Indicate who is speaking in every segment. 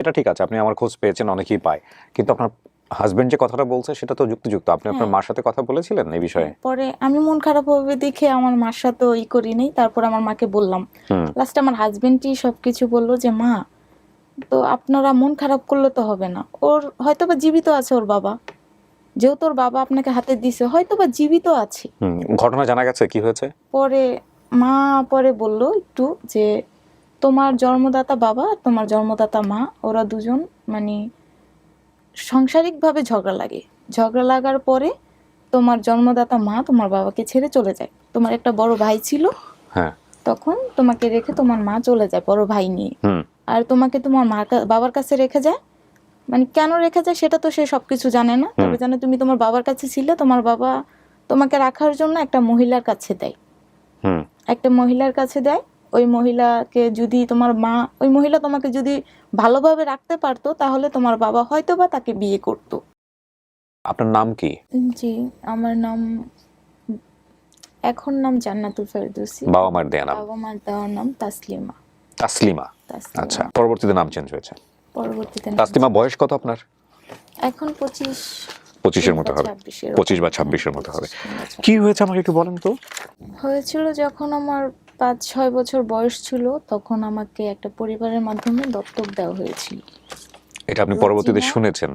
Speaker 1: এটা ঠিক আছে, আপনি আমার খোঁজ পেয়েছেন, অনেকেই পায়, কিন্তু আপনার হাজবেন্ড যে কথাটা বলছে সেটা তো যুক্তিযুক্ত। আপনি আপনার মার সাথে কথা বলেছিলেন এই বিষয়ে?
Speaker 2: পরে আমি মন খারাপ হবে দেখে আমার মার সাথে করি নাই, তারপর আমার মাকে বললাম। লাস্টে আমার হাজবেন্ডই সবকিছু বললো যে মা, তো আপনারা মন খারাপ করলে তো হবে না, ওর হয়তো বা জীবিত আছে, ওর বাবা যেহেতু ওর বাবা আপনাকে হাতে দিছে হয়তো বা জীবিত আছে।
Speaker 1: ঘটনা জানা গেছে কি হয়েছে?
Speaker 2: পরে মা বলল একটু যে তোমার জন্মদাতা বাবা আর তোমার জন্মদাতা মা, ওরা দুজন মানে সাংসারিকভাবে ঝগড়া লাগার পরে তোমার জন্মদাতা মা তোমার বাবাকে ছেড়ে চলে যায়। তোমার একটা বড় ভাই ছিল,
Speaker 1: হ্যাঁ,
Speaker 2: তখন তোমাকে রেখে তোমার মা চলে যায় বড় ভাই নিয়ে। আর তোমাকে তোমার বাবার কাছে রেখে যায়। মানে কেন রেখে যায় সেটা তো সে সবকিছু জানে না, তবে জানে তুমি তোমার বাবার কাছে ছিলে। তোমার বাবা তোমাকে রাখার জন্য একটা মহিলার কাছে দেয়, ওই মহিলাকে যদি তোমার মা, ওই মহিলা তোমাকে যদি ভালোভাবে রাখতে পারতো তাহলে তোমার বাবা হয়তো বা তাকে বিয়ে করতো।
Speaker 1: আপনার নাম কি?
Speaker 2: জি, আমার নাম এখন নাম জান্নাতুল ফেরদৌসী।
Speaker 1: বাবা মার দেয়া নাম?
Speaker 2: বাবা মার দেওয়ার নাম তাসলিমা।
Speaker 1: তাসলিমা। আচ্ছা, পরবর্তীতে নাম চেঞ্জ হয়েছে?
Speaker 2: পরবর্তীতে
Speaker 1: তাসলিমা বয়স কত আপনার?
Speaker 2: এখন
Speaker 1: 25-এর মতো হবে, 25 বা 26-এর মতো হবে। কি হয়েছে আমাকে একটু বলেন তো।
Speaker 2: হয়েছিল যখন আমার 5-6 বছর বয়স ছিল, তখন আমাকে একটা পরিবারের মাধ্যমে দত্তক দেওয়া হয়েছিল।
Speaker 1: এটা আপনি পরবর্তীতে শুনেছেন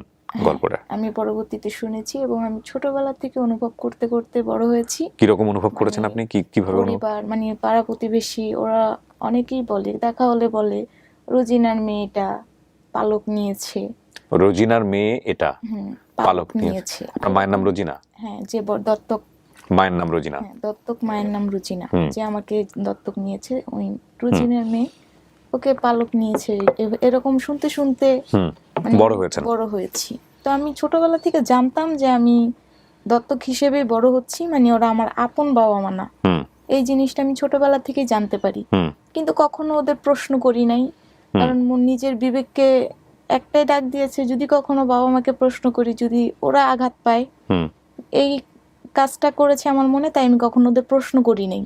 Speaker 1: গল্পটা?
Speaker 2: আমি পরবর্তীতে শুনেছি এবং আমি ছোটবেলা থেকে অনুভব করতে করতে বড় হয়েছি।
Speaker 1: কিরকম অনুভব করেছেন আপনি? কিভাবে?
Speaker 2: পরিবার মানে পাড়া প্রতিবেশী ওরা অনেকেই বলে, দেখা হলে বলে রোজিনার মেয়েটা পালক নিয়েছে।
Speaker 1: রোজিনার মেয়ে এটা পালক নিয়েছে? আপনার মায়ের নাম রোজিনা?
Speaker 2: হ্যাঁ, যে দত্তক
Speaker 1: মায়ের নাম রোজিনা?
Speaker 2: হ্যাঁ, দত্তক মায়ের নাম রোজিনা, যে আমাকে দত্তক নিয়েছে ওই রোজিনার মেয়ে ওকে পালক নিয়েছে। এরকম শুনতে শুনতে বড় হয়েছি। তো আমি ছোটবেলা থেকে জানতাম যে আমি দত্তক হিসেবে বড় হচ্ছি, মানে ওরা আমার আপন বাবা মা না, এই জিনিসটা আমি ছোটবেলা থেকে জানতে পারি। কিন্তু কখনো ওদের প্রশ্ন করি নাই, কারণ নিজের বিবেককে একটাই ডাক দিয়েছে, যদি কখনো বাবা মাকে প্রশ্ন করি, যদি ওরা আঘাত পায়, এই কাজটা করেছে আমার মনে, তাই আমি কখনো ওদের প্রশ্ন করি নাই।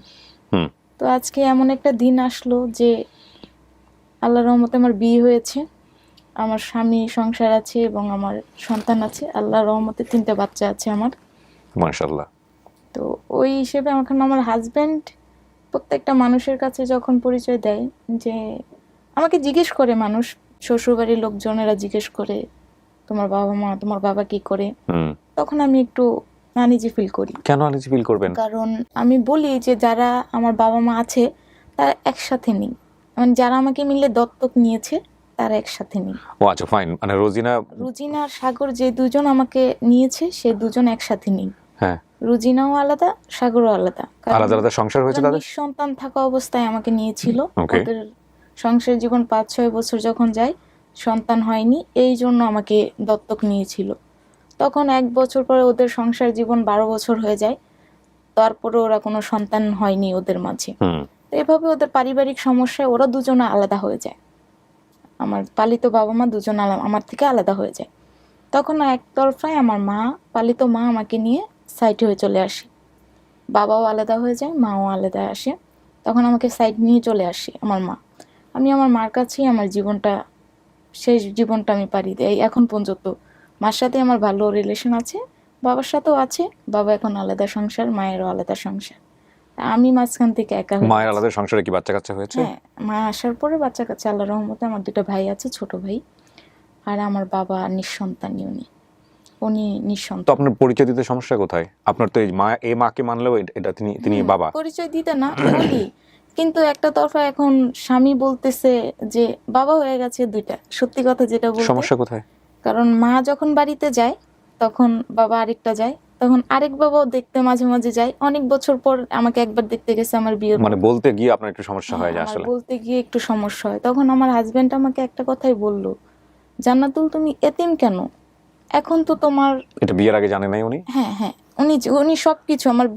Speaker 2: তো আজকে এমন একটা দিন আসলো যে আল্লাহর রহমতে আমার বিয়ে হয়েছে, আমার স্বামী সংসার আছে এবং আমার সন্তান আছে। আল্লাহর রহমতে 3টা বাচ্চা আছে আমার,
Speaker 1: মাশাআল্লাহ।
Speaker 2: তো ওই হিসেবে আমার হাজবেন্ড প্রত্যেকটা মানুষের কাছে যখন পরিচয় দেয়, যে আমাকে জিজ্ঞেস করে মানুষ, শ্বশুরবাড়ির লোকজনেরা জিজ্ঞেস করে তোমার বাবা মা, তোমার বাবা কি করে, তখন আমি একটু আনইজি ফিল করি।
Speaker 1: কেন আনইজি ফিল করবেন?
Speaker 2: কারণ আমি বলি যে যারা আমার বাবা মা আছে তারা একসাথে নেই, মানে যারা আমাকে মিলে দত্তক নিয়েছে তারা একসাথে নেই।
Speaker 1: ও আচ্ছা, ফাইন। মানে রোজিনা
Speaker 2: আর সাগর যে দুজন আমাকে নিয়েছে সে দুজন একসাথে নেই।
Speaker 1: হ্যাঁ,
Speaker 2: রুজিনাও আলাদা, সাগরও আলাদা।
Speaker 1: আলাদা আলাদা সংসার হয়েছে তাদের।
Speaker 2: নিঃসন্তান থাকা অবস্থায় আমাকে নিয়েছিল। ওদের সংসার জীবন 5-6 বছর যখন যায়, সন্তান হয়নি, এই জন্য আমাকে দত্তক নিয়েছিল। তখন 1 বছর পরে ওদের সংসার জীবন 12 বছর হয়ে যায়, তারপরে ওরা কোনো সন্তান হয়নি ওদের মাঝে। তো এভাবে ওদের পারিবারিক সমস্যায় ওরা দুজনে আলাদা হয়ে যায়। আমার পালিত বাবা মা দুজন আমার থেকে আলাদা হয়ে যায়। তখন একতরফায় আমার পালিত মা আমাকে নিয়ে সাইড হয়ে চলে আসে। বাবাও আলাদা হয়ে যায়, মাও আলাদা আসে। তখন আমাকে সাইড নিয়ে চলে আসে আমার মা। আমি আমার মার কাছেই আমার শেষ জীবনটা আমি পাড়ি দিই এখন পর্যন্ত। মার সাথে আমার ভালো রিলেশন আছে, বাবার সাথেও আছে। বাবা এখন আলাদা সংসার, মায়েরও আলাদা সংসার। আমি মাঝখান থেকে একা।
Speaker 1: মায়ের আলাদা সংসারে কি বাচ্চা কাচ্চা হয়েছে?
Speaker 2: হ্যাঁ, মা আসার পরে বাচ্চা কাচ্চা আল্লাহর রহমতে আমার 2টা ভাই আছে, ছোট ভাই। আর আমার বাবা নিঃসন্তানী, উনি নিঃসন্তান।
Speaker 1: তো আপনার পরিচয় দিতে সমস্যা কোথায়? আপনার তো এই মাকে মানলেও এটা তিনি বাবা।
Speaker 2: পরিচয় দিতে না বলি, কিন্তু একটা তরফা এখন স্বামী বলতেছে যে বাবা হয়ে গেছে 2টা। সত্যি কথা যেটা বলতে,
Speaker 1: সমস্যা কোথায়?
Speaker 2: কারণ মা যখন বাড়িতে যায় তখন বাবা আরেকটা যায়, তখন আরেক বাবাও দেখতে মাঝে মাঝে যায়। অনেক বছর পর আমাকে একবার দেখতে গেছে আমার বিয়ের।
Speaker 1: মানে বলতে গিয়ে আপনার একটু সমস্যা হয় যে আসলে
Speaker 2: বলতে গিয়ে একটু সমস্যা হয়। তখন আমার হাজবেন্ড আমাকে একটা কথাই বললো, জান্নাতুল তুমি এতিম কেন? এখন তো তোমার।
Speaker 1: এটা বিয়ের আগে জানে নাই উনি?
Speaker 2: হ্যাঁ হ্যাঁ, উনি সবকিছু আমার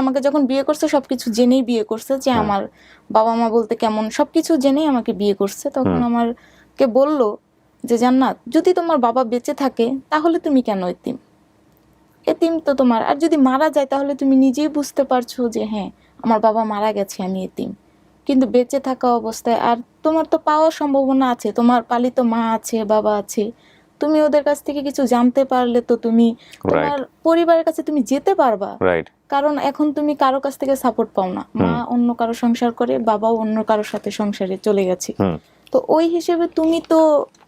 Speaker 2: আমাকে যখন বিয়ে করছে সবকিছু জেনেই বিয়ে করছে, যে আমার বাবা মা বলতে কেমন সবকিছু জেনেই আমাকে বিয়ে করছে। তখন আমাকে বলল যে জান্নাত, যদি তোমার বাবা বেঁচে থাকে তাহলে তুমি কেন এতিম? এতিম তো তোমার, আর যদি মারা যায় তাহলে তুমি নিজেই বুঝতে পারছো যে হ্যাঁ আমার বাবা মারা গেছে, আমি এতিম। কিন্তু বেঁচে থাকা অবস্থায়, আর তোমার তো পাওয়ার সম্ভাবনা আছে, তোমার পালিত মা আছে, বাবা আছে, তুমি ওদের কাছ থেকে কিছু জানতে পারলে তো তুমি তোমার পরিবারের কাছে তুমি যেতে পারবা।
Speaker 1: রাইট।
Speaker 2: কারণ এখন তুমি কারো কাছ থেকে সাপোর্ট পাও না, মা অন্য কারো সংসার করে, বাবাও অন্য কারোর সাথে সংসারে চলে গেছে, তো ওই হিসেবে তুমি তো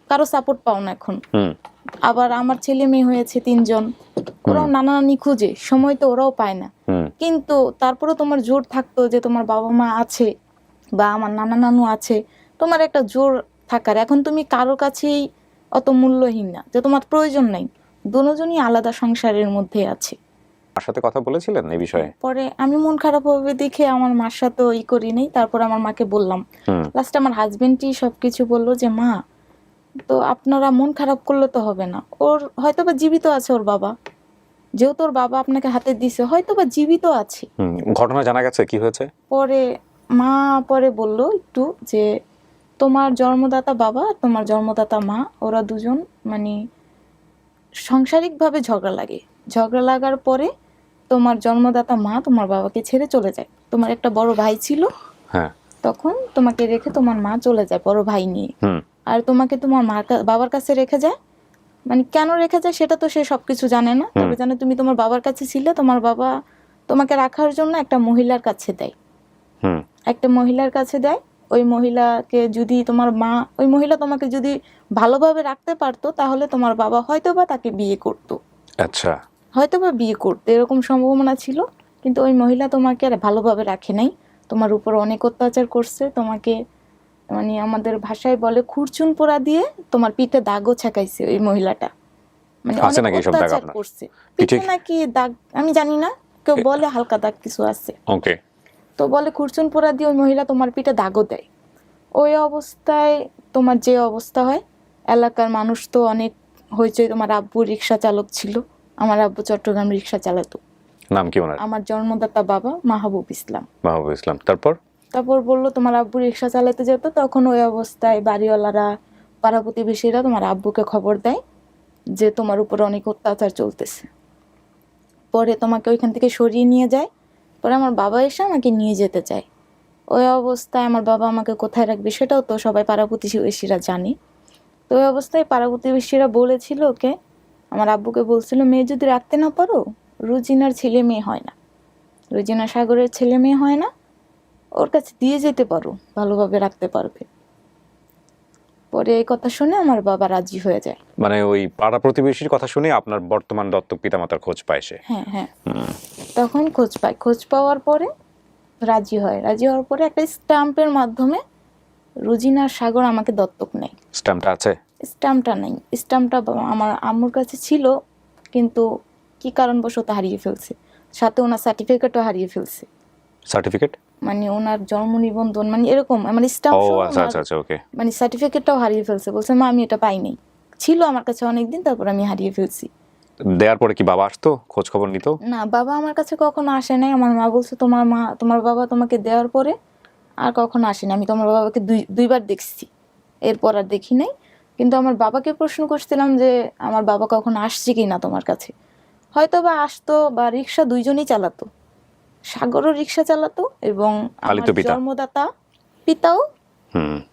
Speaker 2: কারো সাপোর্ট পাও না এখন। আবার আমার ছেলে মেয়ে হয়েছে 3 জন, ওরাও নানা নানি খুঁজে, সময় তো ওরাও পায় না, কিন্তু তারপরে তোমার জোর থাকতো যে তোমার বাবা মা আছে বা আমার নানা নানু আছে, তোমার একটা জোর থাকার। এখন তুমি কারো কাছেই অত মূল্যহীন না, যে তোমার প্রয়োজন নাই, দুজনই আলাদা সংসারের মধ্যে আছে।
Speaker 1: আমার সাথে কথা বলেছিলেন এই বিষয়ে?
Speaker 2: পরে আমি মন খারাপ হবে দেখে আমার মার সাথে ই করি নাই, তারপর আমার মাকে বললাম। লাস্টে আমার হাজবেন্ডই সবকিছু বললো যে মা, তো আপনারা মন খারাপ করলে তো হবে না, ওর হয়তো বা জীবিত আছে, ওর বাবা, যেহেতু ওর বাবা আপনাকে হাতে দিছে, হয়তো বা জীবিত আছে।
Speaker 1: ঘটনা জানা গেছে কি হয়েছে?
Speaker 2: পরে মা বলল একটু যে তোমার জন্মদাতা বাবা আর তোমার জন্মদাতা মা, ওরা দুজন মানে সাংসারিকভাবে ঝগড়া লাগার পরে তোমার জন্মদাতা মা তোমার বাবাকে ছেড়ে চলে যায়। তোমার একটা বড় ভাই ছিল,
Speaker 1: হ্যাঁ,
Speaker 2: তখন তোমাকে রেখে তোমার মা চলে যায় বড় ভাই নিয়ে, আর তোমাকে তোমার বাবার কাছে রেখে যায়। মানে কেন রেখে যায় সেটা তো সে সবকিছু জানে না, তবে জানে তুমি তোমার বাবার কাছে ছিলে, তোমার বাবা তোমাকে রাখার জন্য একটা মহিলার কাছে দেয়, ওই মহিলাকে যদি তোমার মা, ওই মহিলা তোমাকে যদি ভালোভাবে রাখতে পারতো, তাহলে তোমার বাবা হয়তোবা তাকে বিয়ে করতো।
Speaker 1: আচ্ছা,
Speaker 2: হয়তোবা বিয়ে করতে এরকম সম্ভাবনা ছিল, কিন্তু ওই মহিলা তোমাকে আর ভালোভাবে রাখে নাই, তোমার উপর অনেক অত্যাচার করছে, তোমাকে মানে আমাদের ভাষায় বলে খুরচুন পোড়া দিয়ে তোমার পিঠে দাগও ছাকাইছে ওই মহিলাটা, মানে অনেক অত্যাচার করছে। পিঠে নাকি দাগ আমি জানি না, কেউ বলে হালকা দাগ কিছু আছে,
Speaker 1: ওকে।
Speaker 2: তো বলে খুরচুন পোড়া দিয়ে ওই মহিলা তোমার পিঠে দাগও দেয়। ওই অবস্থায় তোমার যে অবস্থা হয়, এলাকার মানুষ তো অনেক হয়েছে। তোমার আব্বু রিক্সা চালক ছিল, আমার আব্বু চট্টগ্রাম রিক্সা চালাতো।
Speaker 1: নাম কি ওনার?
Speaker 2: আমার জন্মদাতা বাবা মাহবুব ইসলাম। তারপর বললো তোমার আব্বু রিক্সা চালাতে যেত, তখন ওই অবস্থায় বাড়িওয়ালারা, পাড়া প্রতিবেশীরা তোমার আব্বুকে খবর দেয় যে তোমার উপর অনেক অত্যাচার চলতেছে। পরে তোমাকে ওইখান থেকে সরিয়ে নিয়ে যায়। পরে আমার বাবা এসে আমাকে নিয়ে যেতে চায়। ওই অবস্থায় আমার বাবা আমাকে কোথায় রাখবে সেটাও তো সবাই পাড়া প্রতিবেশীরা জানে। তো ওই অবস্থায় পাড়া প্রতিবেশীরা বলেছিল ওকে, আমার আব্বুকে বলছিল, মেয়ে যদি রাখতে না পারো, রুজিনার ছেলে মেয়ে হয় না, রুজিনা সাগরের ছেলে মেয়ে হয় না, ওর কাছে দিয়ে যেতে পারো, ভালোভাবে রাখতে পারবে। পরে এই কথা শুনে আমার বাবা রাজি হয়ে যায়।
Speaker 1: মানে ওই পাড়া প্রতিবেশীর কথা শুনে আপনার বর্তমান দত্তক পিতামাতার খোঁজ পায় সে?
Speaker 2: হ্যাঁ, তখন খোঁজ পাওয়ার পরে রাজি হওয়ার পরে একটা স্ট্যাম্পের মাধ্যমে রুজিনা সাগর আমাকে দত্তক নেয়।
Speaker 1: স্ট্যাম্পটা আছে?
Speaker 2: স্ট্যাম্পটা নেই, স্ট্যাম্পটা আমার আম্মুর কাছে ছিল, কিন্তু কি কারণবশত হারিয়ে ফেলছে, সাথে ওনার সার্টিফিকেটও হারিয়ে ফেলছে।
Speaker 1: সার্টিফিকেট
Speaker 2: মানে ওনার জন্ম নিবন্ধন, মানে এরকম, মানে স্ট্যাম্প,
Speaker 1: আচ্ছা, ওকে,
Speaker 2: মানে সার্টিফিকেটটাও হারিয়ে ফেলছে। বলছে মা আমি এটা পাই নাই, ছিল আমার কাছে অনেকদিন, তারপর আমি হারিয়ে ফেলছি।
Speaker 1: দেওয়ার পরে কি বাবা আসতো, খোঁজ খবর নিত?
Speaker 2: না, বাবা আমার কাছে কখনো আসে নাই। আমার মা বলছে তোমার বাবা তোমাকে দেওয়ার পরে আর কখনো আসেনি, আমি তোমার বাবাকে দুইবার দেখছি, এরপর আর দেখি নাই। কিন্তু আমার বাবাকে প্রশ্ন করছিলাম যে আমার বাবা কখনো আসছে কি না তোমার কাছে, হয়তো বা আসতো, বা রিক্সা দুইজনই চালাতো, সাগরও রিক্সা চালাতো এবং আমার জন্মদাতা পিতাও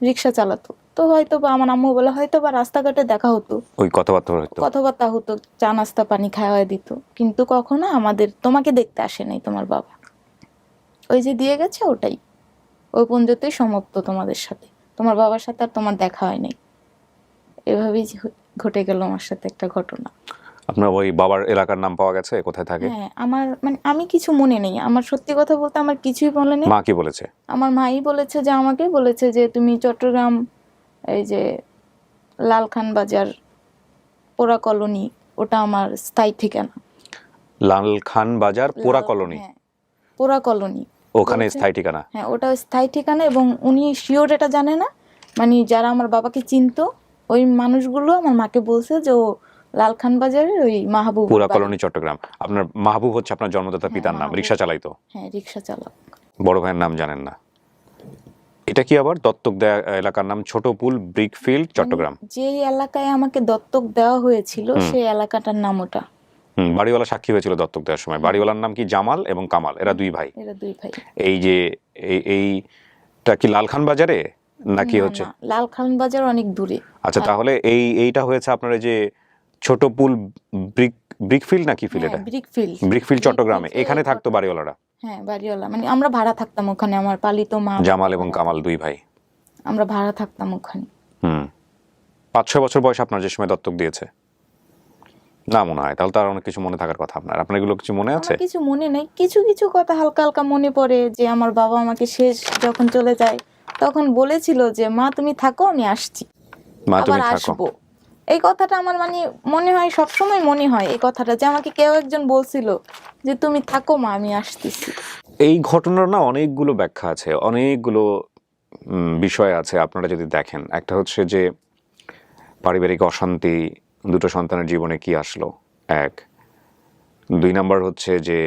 Speaker 2: রিক্সা চালাতো। তো হয়তো বা আমার আম্মু বলে হয়তো বা রাস্তাঘাটে দেখা হতো,
Speaker 1: ওই কথাবার্তা
Speaker 2: হতো, চা নাস্তা পানি খাওয়া দিত, কিন্তু কখনো তোমাকে দেখতে আসে নাই তোমার বাবা। ওই যে দিয়ে গেছে ওটাই, ওই পর্যন্তই সমাপ্ত তোমাদের সাথে, তোমার বাবার সাথে আর তোমার দেখা হয় নাই। এভাবেই ঘটে গেল আমার সাথে একটা ঘটনা।
Speaker 1: আপনার ওই বাবার এলাকার নাম পাওয়া গেছে, কোথায় থাকে?
Speaker 2: হ্যাঁ, আমার মানে আমি কিছু মনে নেই, আমার সত্যি কথা বলতে আমার কিছুই মনে নেই।
Speaker 1: মা কি বলেছে?
Speaker 2: আমার মাই বলেছে যে আমাকে বলেছে যে তুমি চট্টগ্রাম এই যে লালখান বাজার পোড়া কলোনি, ওটা আমার স্থায়ী ঠিকানা।
Speaker 1: লালখান বাজার পোড়া কলোনি?
Speaker 2: হ্যাঁ, পোড়া কলোনি,
Speaker 1: ওখানে স্থায়ী ঠিকানা?
Speaker 2: হ্যাঁ, ওটা স্থায়ী ঠিকানা। এবং উনি শিওর এটা জানে না, মানে যারা আমার বাবাকে চিনতো ওই মানুষগুলো আমার মাকে বলছে যে ও লালখান বাজারের ওই মাহবুব
Speaker 1: পোড়া কলোনি চট্টগ্রাম। আপনার মাহবুব হচ্ছে আপনার জন্মদাতা পিতার নাম, রিক্সা চালাইতো?
Speaker 2: হ্যাঁ, রিক্সা চালক।
Speaker 1: বড় ভাইয়ের নাম জানেন না? এটা কি আবার দত্তক দেয়া এলাকার নাম ছোটপুল ব্রিকফিল্ড চট্টগ্রাম?
Speaker 2: যে এলাকায় আমাকে দত্তক দেওয়া হয়েছিল সেই এলাকাটার নাম ওটা।
Speaker 1: বাড়িওয়ালা সাক্ষী হয়েছিল দত্তক দেওয়ার সময়। বাড়িওয়ালার নাম কি জামাল এবং কামাল, এরা দুই ভাই।
Speaker 2: এরা দুই ভাই।
Speaker 1: এই যে এই এটা কি লালখান বাজারে নাকি
Speaker 2: না,
Speaker 1: হচ্ছে?
Speaker 2: না, লালখান বাজার অনেক দূরে।
Speaker 1: আচ্ছা, তাহলে এইটা হয়েছে আপনার এই যে ছোট পুল ব্রিক ব্রিকফিল্ড নাকি ফিল
Speaker 2: হ্যাঁ,
Speaker 1: এটা?
Speaker 2: ব্রিকফিল্ড।
Speaker 1: ব্রিকফিল্ড চট্টগ্রামে
Speaker 2: ব্রিকফিল্ডে
Speaker 1: এখানে থাকতো বাড়িওয়ালারা,
Speaker 2: হ্যাঁ, বাড়িওয়ালা, মানে আমরা ভাড়া থাকতাম ওখানে, আমার পালিত মা
Speaker 1: জামাল
Speaker 2: বাবা
Speaker 1: এবং
Speaker 2: ভাড়া
Speaker 1: কামাল
Speaker 2: থাকতো।
Speaker 1: দুই ভাই।
Speaker 2: আমরা ভাড়া থাকতাম ওখানে।
Speaker 1: 5-6 বছর বয়স আপনার যে সময় দত্তক দিয়েছে, না মনে হয়? তাহলে তো আর অনেক কিছু মনে থাকার কথা আপনার। আপনার এগুলো কিছু মনে আছে?
Speaker 2: আমার কিছু মনে নেই, কিছু কিছু কথা হালকা হালকা মনে পড়ে যে আমার বাবা আমাকে শেষ যখন চলে যায় তখন বলেছিল যে মা তুমি থাকো, আমি আসছি,
Speaker 1: মা
Speaker 2: আবার
Speaker 1: তুমি থাকো।
Speaker 2: আসবো। এই কথাটা আমার মানে মনে হয়, সবসময় মনে হয় এই কথাটা, যে আমাকে কেউ একজন বলছিল যে তুমি থাকো মা, আমি আসতেছি।
Speaker 1: এই ঘটনার না অনেকগুলো ব্যাখ্যা আছে, অনেকগুলো বিষয় আছে আপনারা যদি দেখেন। একটা হচ্ছে যে পারিবারিক অশান্তি, দুটো সন্তানের জীবনে কি আসলো, এক। 2 নাম্বার হচ্ছে যে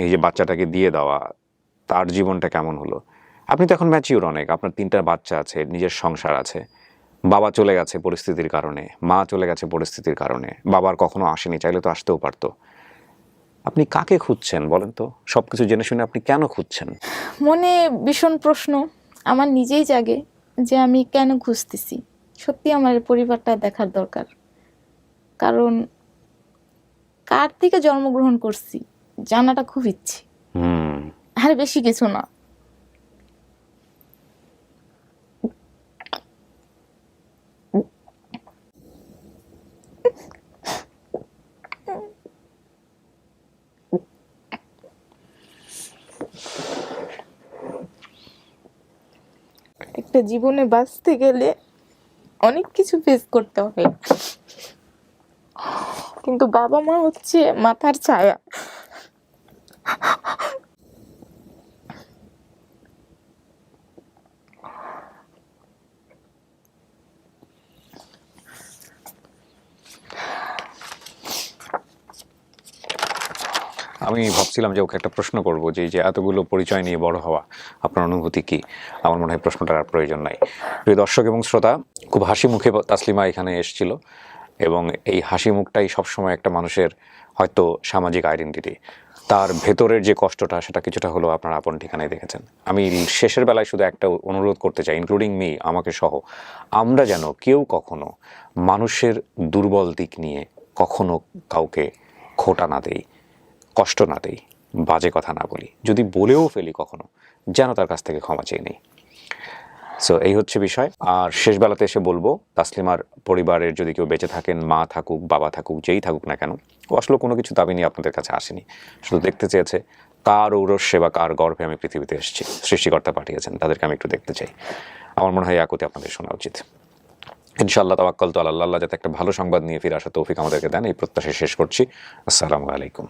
Speaker 1: এই যে বাচ্চাটাকে দিয়ে দেওয়া, তার জীবনটা কেমন হলো। আপনি তো এখন ম্যাচিউর অনেক, আপনার 3টা বাচ্চা আছে, নিজের সংসার আছে, বাবা চলে গেছে পরিস্থিতির কারণে, মা চলে গেছে পরিস্থিতির কারণে, বাবার কখনো আসেনি, চাইলে তো আসতেও পারতো। আপনি কাকে খুঁজছেন বলেন তো? সবকিছু জেনে শুনে আপনি কেন খুঁজছেন?
Speaker 2: মনে ভীষণ প্রশ্ন আমার নিজেই জাগে যে আমি কেন খুঁজতেছি। সত্যি আমার পরিবারটা দেখার দরকার, কারণ কার থেকে জন্মগ্রহণ করছি জানাটা খুব ইচ্ছে,
Speaker 1: হুম
Speaker 2: আর বেশি কিছু না। একটা জীবনে বাঁচতে গেলে অনেক কিছু ফেস করতে হয়, কিন্তু বাবা মা হচ্ছে মাথার ছায়া।
Speaker 1: আমি ভাবছিলাম যে ওকে একটা প্রশ্ন করব যে এই যে এতগুলো পরিচয় নিয়ে বড় হওয়া, আপনার অনুভূতি কি? আমার মনে হয় প্রশ্নটার আর প্রয়োজন নাই। প্রিয় দর্শক এবং শ্রোতা, খুব হাসি মুখে তাসলিমা এখানে এসেছিল, এবং এই হাসি মুখটাই সবসময় একটা মানুষের হয়তো সামাজিক আইডেন্টিটি। তার ভেতরের যে কষ্টটা, সেটা কিছুটা হলেও আপনারা আপন ঠিকানায় দেখেছেন। আমি শেষের বেলায় শুধু একটা অনুরোধ করতে চাই, ইনক্লুডিং মি, আমাকে সহ, আমরা যেন কেউ কখনো মানুষের দুর্বল দিক নিয়ে কখনো কাউকে খোঁটা না দেই, কষ্ট না দেই, বাজে কথা না বলি, যদি বলেও ফেলি কখনো, যেন তার কাছ থেকে ক্ষমা চেয়ে নেই। সো এই হচ্ছে বিষয়। আর শেষ বেলাতে এসে বলবো, তাসলিমার পরিবারের যদি কেউ বেঁচে থাকেন, মা থাকুক, বাবা থাকুক, যেই থাকুক না কেন, ও আসলে কোনো কিছু দাবি নিয়ে আপনাদের কাছে আসেনি, শুধু দেখতে চেয়েছে কার ঔরস্যে বা কার গর্ভে আমি পৃথিবীতে এসেছি, সৃষ্টিকর্তা পাঠিয়েছেন, তাদেরকে আমি একটু দেখতে চাই। আমার মনে হয় আকুতি আপনাদের শোনা উচিত। ইনশাআল্লাহ, তাওয়াক্কালতু আলাল্লাহ, যাতে একটা ভালো সংবাদ নিয়ে ফিরে আসার তৌফিক আমাদেরকে দেন, এই প্রত্যাশা শেষ করছি। আসসালামু আলাইকুম।